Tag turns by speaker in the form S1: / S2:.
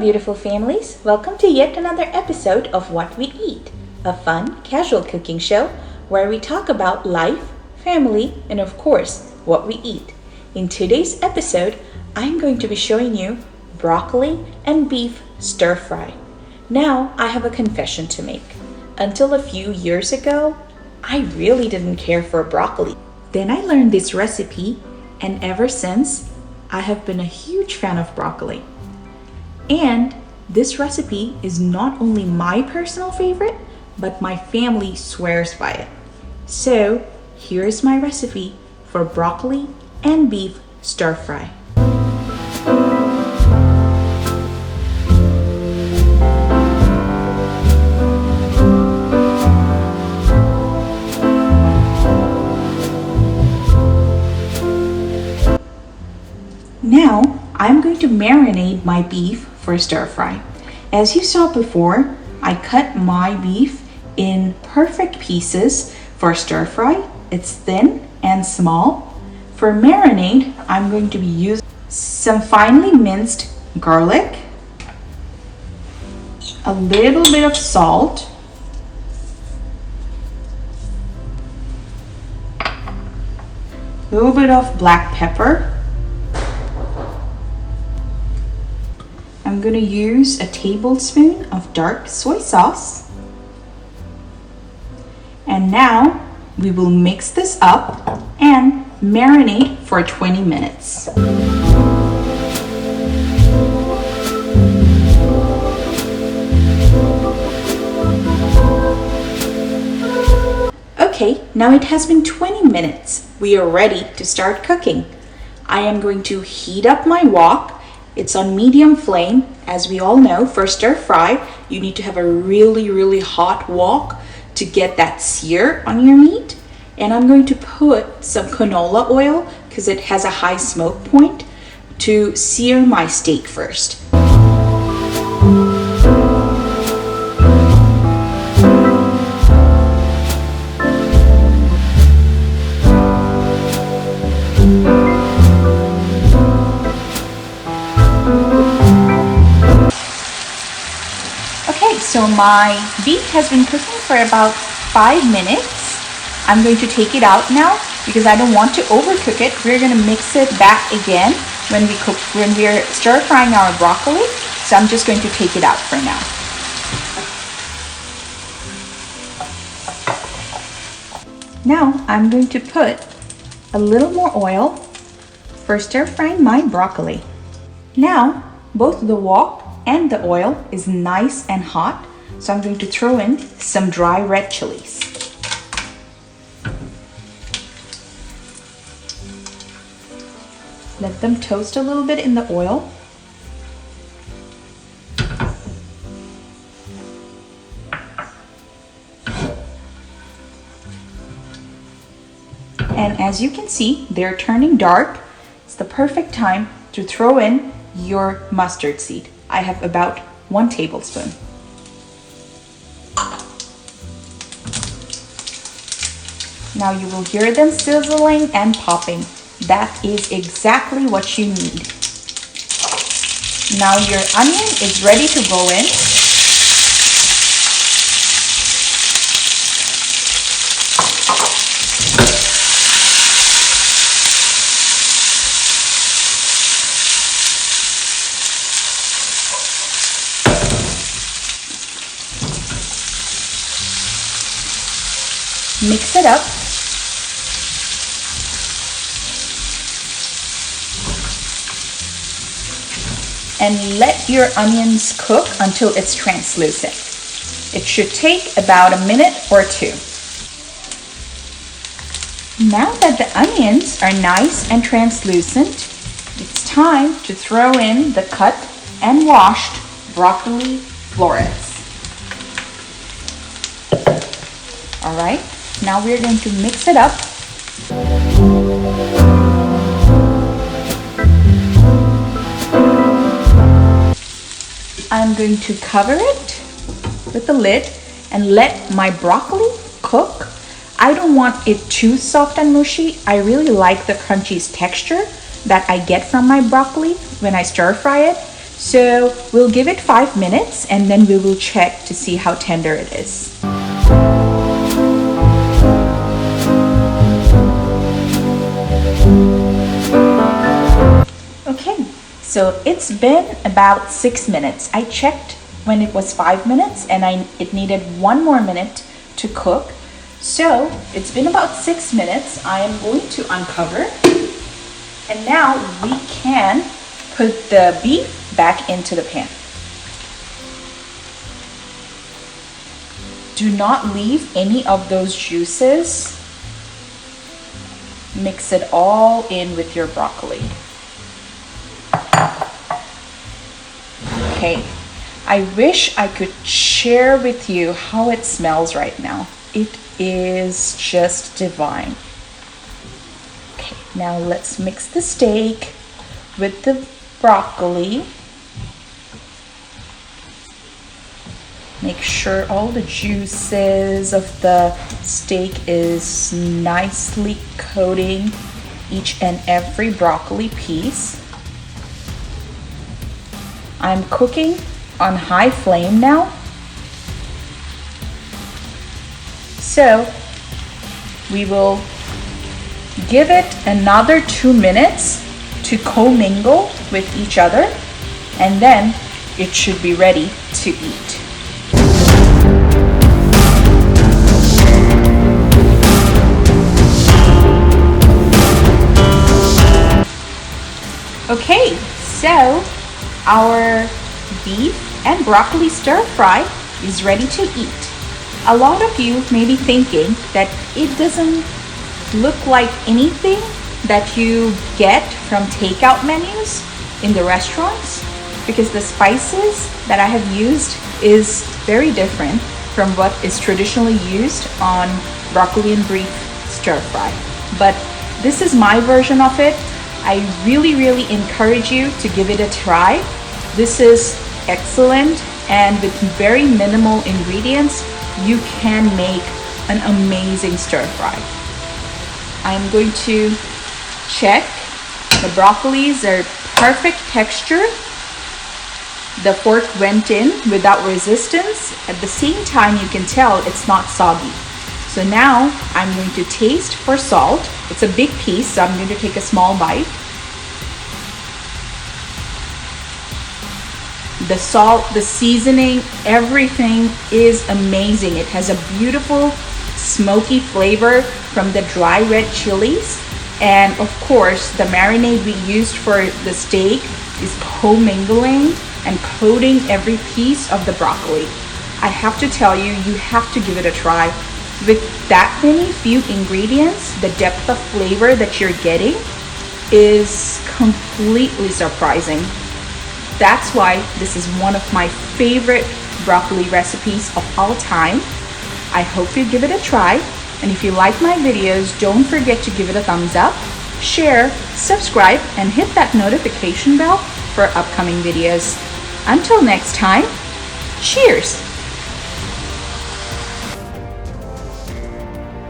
S1: beautiful families. Welcome to yet another episode of What We Eat, a fun, casual cooking show where we talk about life, family, and of course, what we eat. In today's episode, I'm going to be showing you broccoli and beef stir fry. Now, I have a confession to make. Until a few years ago, I really didn't care for broccoli. Then I learned this recipe, and ever since, I have been a huge fan of broccoli. And this recipe is not only my personal favorite, but my family swears by it. So here's my recipe for broccoli and beef stir fry. Now I'm going to marinate my beef for stir fry. As you saw before, I cut my beef in perfect pieces for stir fry. It's thin and small. For marinade, I'm going to be using some finely minced garlic, a little bit of salt, a little bit of black pepper. I'm going to use a tablespoon of dark soy sauce. And now we will mix this up and marinate for 20 minutes. Okay, now it has been 20 minutes. We are ready to start cooking. I am going to heat up my wok. It's on medium flame. As we all know, for stir fry, you need to have a really hot wok to get that sear on your meat. And I'm going to put some canola oil because it has a high smoke point to sear my steak first. So my beef has been cooking for about 5 minutes. I'm going to take it out now because I don't want to overcook it. We're going to mix it back again when we're stir frying our broccoli. So I'm just going to take it out for now. Now I'm going to put a little more oil for stir frying my broccoli. Now both the wok and the oil is nice and hot, so I'm going to throw in some dry red chilies. Let them toast a little bit in the oil. And as you can see, they're turning dark. It's the perfect time to throw in your mustard seed. I have about 1 tablespoon. Now you will hear them sizzling and popping. That is exactly what you need. Now your onion is ready to go in. Mix it up. And let your onions cook until it's translucent. It should take about a minute or 2. Now that the onions are nice and translucent, it's time to throw in the cut and washed broccoli florets. All right. Now we're going to mix it up. I'm going to cover it with the lid and let my broccoli cook. I don't want it too soft and mushy. I really like the crunchy texture that I get from my broccoli when I stir fry it. So we'll give it 5 minutes and then we will check to see how tender it is. Okay, so it's been about 6 minutes. I checked when it was 5 minutes and it needed 1 more minute to cook. So it's been about 6 minutes. I am going to uncover, and now we can put the beef back into the pan. Do not leave any of those juices. Mix it all in with your broccoli. Okay, I wish I could share with you how it smells right now. It is just divine. Okay, now let's mix the steak with the broccoli. Make sure all the juices of the steak is nicely coating each and every broccoli piece. I'm cooking on high flame now. So we will give it another 2 minutes to commingle with each other, and then it should be ready to eat. Okay, so our beef and broccoli stir fry is ready to eat. A lot of you may be thinking that it doesn't look like anything that you get from takeout menus in the restaurants, because the spices that I have used is very different from what is traditionally used on broccoli and beef stir fry. But this is my version of it. I really encourage you to give it a try. This is excellent, and with very minimal ingredients, you can make an amazing stir fry. I'm going to check. The broccolis are perfect texture. The pork went in without resistance. At the same time, you can tell it's not soggy. So now I'm going to taste for salt. It's a big piece, so I'm going to take a small bite. The salt, the seasoning, everything is amazing. It has a beautiful smoky flavor from the dry red chilies. And of course, the marinade we used for the steak is commingling and coating every piece of the broccoli. I have to tell you, you have to give it a try. With that many few ingredients, the depth of flavor that you're getting is completely surprising. That's why this is one of my favorite broccoli recipes of all time. I hope you give it a try. And if you like my videos, don't forget to give it a thumbs up, share, subscribe, and hit that notification bell for upcoming videos. Until next time, cheers!